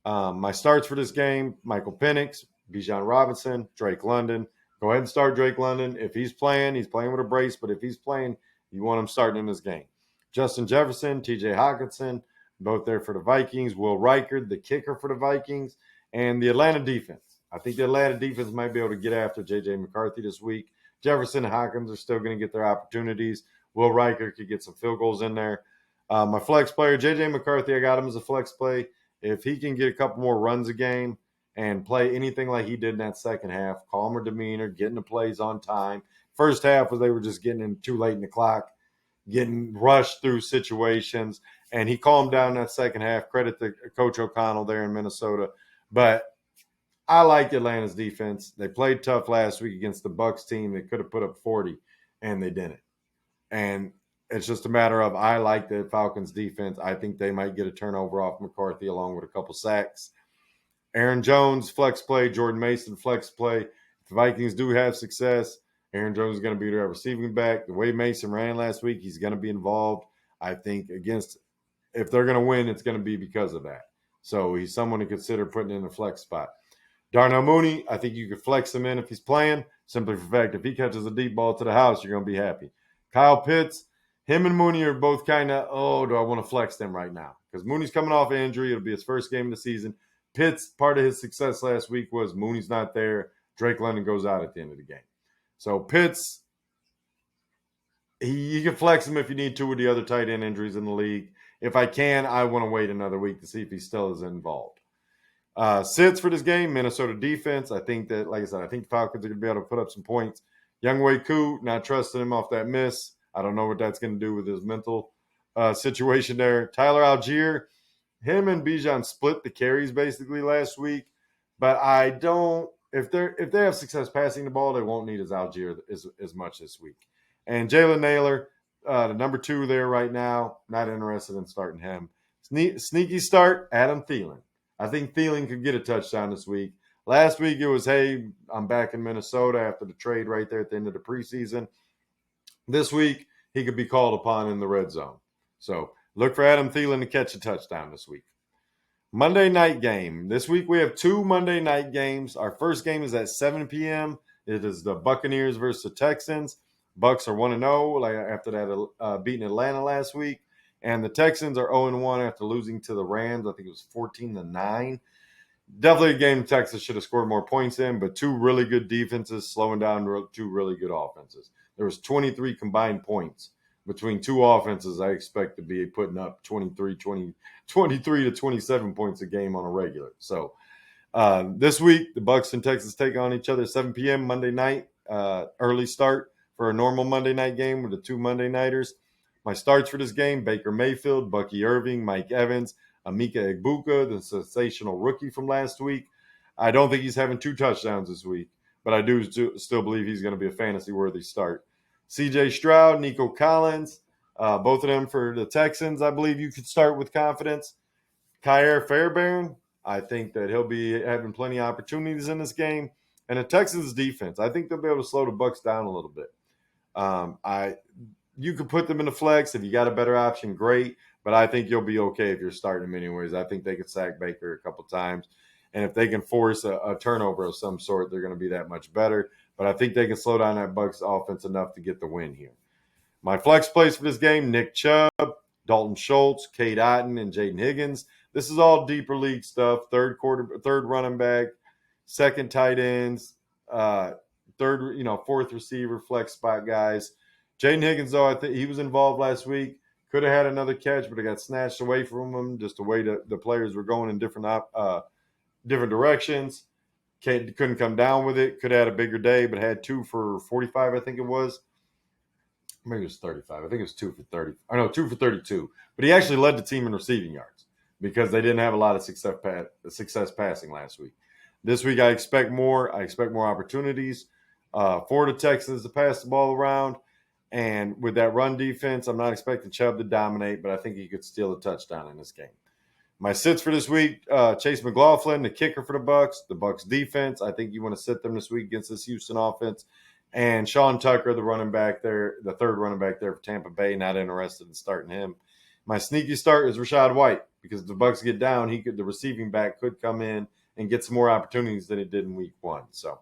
My starts for this game, Michael Penix, Bijan Robinson, Drake London. Go ahead and start Drake London. If he's playing with a brace, but if he's playing, you want him starting in this game. Justin Jefferson, TJ Hockenson, both there for the Vikings. Will Reichard, the kicker for the Vikings, and the Atlanta defense. I think the Atlanta defense might be able to get after J.J. McCarthy this week. Jefferson and Hawkins are still going to get their opportunities. Will Reichard could get some field goals in there. My flex player, J.J. McCarthy, I got him as a flex play. If he can get a couple more runs a game and play anything like he did in that second half, calmer demeanor, getting the plays on time. First half was they were just getting in too late in the clock, getting rushed through situations, and he calmed down that second half. Credit to Coach O'Connell there in Minnesota. But I like Atlanta's defense. They played tough last week against the Bucs team. They could have put up 40, and they didn't. And it's just a matter of I like the Falcons defense. I think they might get a turnover off McCarthy along with a couple sacks. Aaron Jones, flex play. Jordan Mason, flex play. If the Vikings do have success, Aaron Jones is going to be their receiving back. The way Mason ran last week, he's going to be involved. I think if they're going to win, it's going to be because of that. So he's someone to consider putting in a flex spot. Darnell Mooney, I think you could flex him in if he's playing. Simply for the fact, if he catches a deep ball to the house, you're going to be happy. Kyle Pitts, him and Mooney are both kind of, do I want to flex them right now? Because Mooney's coming off an injury. It'll be his first game of the season. Pitts, part of his success last week was Mooney's not there. Drake London goes out at the end of the game. So Pitts, you can flex him if you need to with the other tight end injuries in the league. If I can, I want to wait another week to see if he still is involved. Sits for this game, Minnesota defense. I think that, like I said, I think the Falcons are going to be able to put up some points. Younghoe Koo, not trusting him off that miss. I don't know what that's going to do with his mental situation there. Tyler Algier, him and Bijan split the carries basically last week, but I don't. If they have success passing the ball, they won't need as Algier as much this week. And Jalen Naylor, the number 2 there right now, not interested in starting him. Sneaky start, Adam Thielen. I think Thielen could get a touchdown this week. Last week it was, hey, I'm back in Minnesota after the trade right there at the end of the preseason. This week, he could be called upon in the red zone. So look for Adam Thielen to catch a touchdown this week. Monday night game. This week we have 2 Monday night games. Our first game is at 7 p.m. It is the Buccaneers versus the Texans. Bucs are 1-0 after that beating Atlanta last week. And the Texans are 0-1 after losing to the Rams. I think it was 14-9. Definitely a game Texas should have scored more points in, but 2 really good defenses slowing down 2 really good offenses. There was 23 combined points between 2 offenses. I expect to be putting up 23 to 27 points a game on a regular. So this week, the Bucs and Texas take on each other 7 p.m. Monday night, early start for a normal Monday night game with the 2 Monday nighters. My starts for this game, Baker Mayfield, Bucky Irving, Mike Evans, Emeka Egbuka, the sensational rookie from last week. I don't think he's having 2 touchdowns this week, but I do still believe he's going to be a fantasy-worthy start. C.J. Stroud, Nico Collins, both of them for the Texans, I believe you could start with confidence. Kyer Fairbairn, I think that he'll be having plenty of opportunities in this game. And the Texans' defense, I think they'll be able to slow the Bucs down a little bit. You could put them in the flex. If you got a better option, great. but I think you'll be okay if you're starting him anyways. I think they could sack Baker a couple times. And if they can force a turnover of some sort, they're going to be that much better. But I think they can slow down that Bucs offense enough to get the win here. My flex plays for this game, Nick Chubb, Dalton Schultz, Cade Otton, and Jaden Higgins. This is all deeper league stuff. Third running back, second tight ends, fourth receiver, flex spot guys. Jaden Higgins, though, I think he was involved last week. Could have had another catch, but it got snatched away from him. Just the way the players were going in different directions. Couldn't come down with it. Could have had a bigger day, but had 2 for 45, I think it was. Maybe it was 35. I think it was 2 for 30. I know 2 for 32. But he actually led the team in receiving yards because they didn't have a lot of success passing last week. This week, I expect more. I expect more opportunities for the Texans to pass the ball around. And with that run defense, I'm not expecting Chubb to dominate, but I think he could steal a touchdown in this game. My sits for this week, Chase McLaughlin, the kicker for the Bucs defense. I think you want to sit them this week against this Houston offense. And Sean Tucker, the running back there, the third running back there for Tampa Bay, not interested in starting him. My sneaky start is Rachaad White because if the Bucs get down, the receiving back could come in and get some more opportunities than he did in week 1. So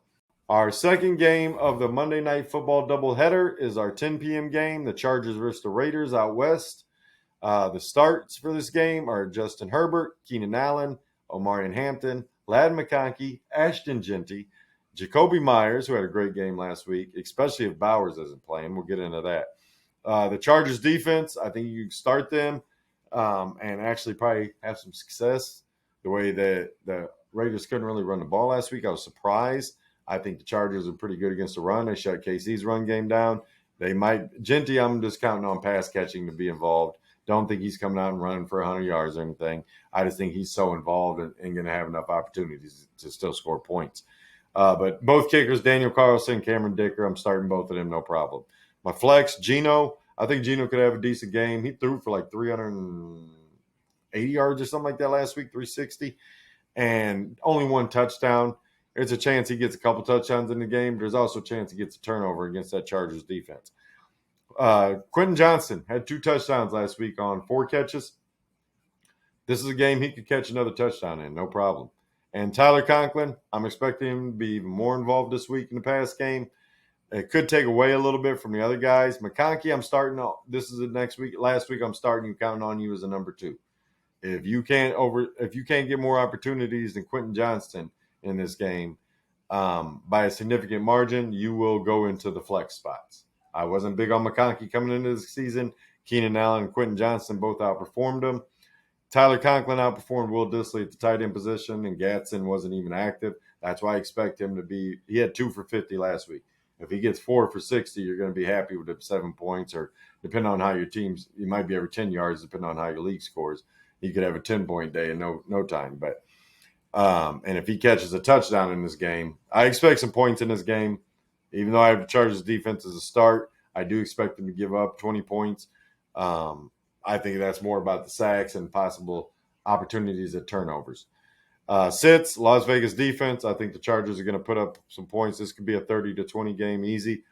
our second game of the Monday Night Football doubleheader is our 10 p.m. game, the Chargers versus the Raiders out west. The starts for this game are Justin Herbert, Keenan Allen, Omarion Hampton, Ladd McConkey, Ashton Genty, Jacoby Myers, who had a great game last week, especially if Bowers isn't playing. We'll get into that. The Chargers defense, I think you can start them and actually probably have some success. The way that the Raiders couldn't really run the ball last week, I was surprised. I think the Chargers are pretty good against the run. They shut KC's run game down. Genty, I'm just counting on pass catching to be involved. Don't think he's coming out and running for 100 yards or anything. I just think he's so involved and going to have enough opportunities to still score points. But both kickers, Daniel Carlson, Cameron Dicker, I'm starting both of them, no problem. My flex, Geno. I think Geno could have a decent game. He threw for like 380 yards or something like that last week, 360, and only 1 touchdown. There's a chance he gets a couple touchdowns in the game. There's also a chance he gets a turnover against that Chargers defense. Quentin Johnston had 2 touchdowns last week on 4 catches. This is a game he could catch another touchdown in, no problem. And Tyler Conklin, I'm expecting him to be even more involved this week in the pass game. It could take away a little bit from the other guys. McConkey, I'm starting. This is the next week. Last week, I'm starting you, counting on you as a number 2. If you can't get more opportunities than Quentin Johnston in this game by a significant margin, you will go into the flex spots. I wasn't big on McConkey coming into the season. Keenan Allen and Quentin Johnston both outperformed him. Tyler Conklin outperformed Will Dissly at the tight end position, and Gatson wasn't even active. That's why I expect him to be – he had 2 for 50 last week. If he gets 4 for 60, you're going to be happy with the 7 points, or depending on how your team's – you might be every 10 yards depending on how your league scores. He could have a 10-point day in no time. But and if he catches a touchdown in this game, I expect some points in this game. Even though I have the Chargers defense as a start, I do expect them to give up 20 points. I think that's more about the sacks and possible opportunities at turnovers. Sits, Las Vegas defense. I think the Chargers are going to put up some points. This could be a 30-20 game easy.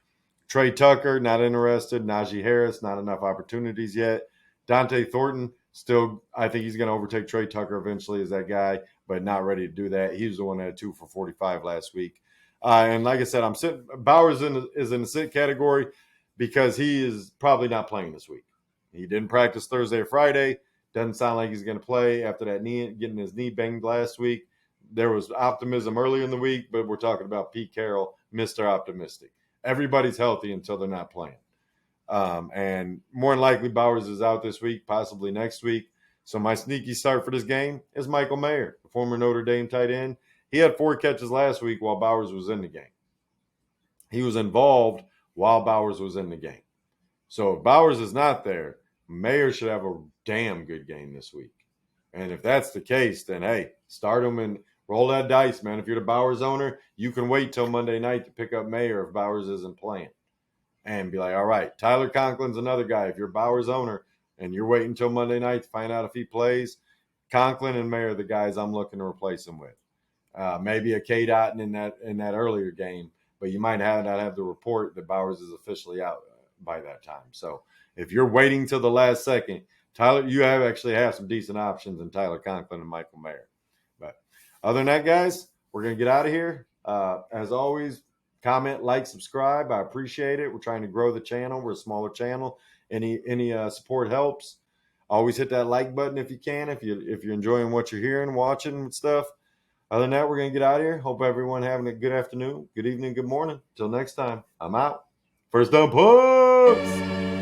Trey Tucker, not interested. Najee Harris, not enough opportunities yet. Dante Thornton, still, I think he's going to overtake Trey Tucker eventually as that guy, but not ready to do that. He was the one that had 2 for 45 last week. And like I said, I'm sitting. Bowers is in the sit category because he is probably not playing this week. He didn't practice Thursday or Friday. Doesn't sound like he's going to play after that getting his knee banged last week. There was optimism earlier in the week, but we're talking about Pete Carroll, Mr. Optimistic. Everybody's healthy until they're not playing. And more than likely, Bowers is out this week, possibly next week. So my sneaky start for this game is Michael Mayer, the former Notre Dame tight end. He had 4 catches last week while Bowers was in the game. He was involved while Bowers was in the game. So if Bowers is not there, Mayer should have a damn good game this week. And if that's the case, then, hey, start him and roll that dice, man. If you're the Bowers owner, you can wait till Monday night to pick up Mayer if Bowers isn't playing. And be like, all right, Tyler Conklin's another guy. If you're Bowers owner and you're waiting until Monday night to find out if he plays, Conklin and Mayer are the guys I'm looking to replace him with. Maybe a Cade Otton in that earlier game, but you might not have the report that Bowers is officially out by that time. So if you're waiting till the last second Tyler, you actually have some decent options in Tyler Conklin and Michael Mayer. But other than that, guys, we're going to get out of here. As always, comment, like, subscribe. I appreciate it. We're trying to grow the channel. We're a smaller channel. Any support helps. Always hit that like button if you can. If you're enjoying what you're hearing, watching and stuff. Other than that, we're going to get out of here. Hope everyone having a good afternoon, good evening, good morning. Till next time, I'm out. First down, Punts!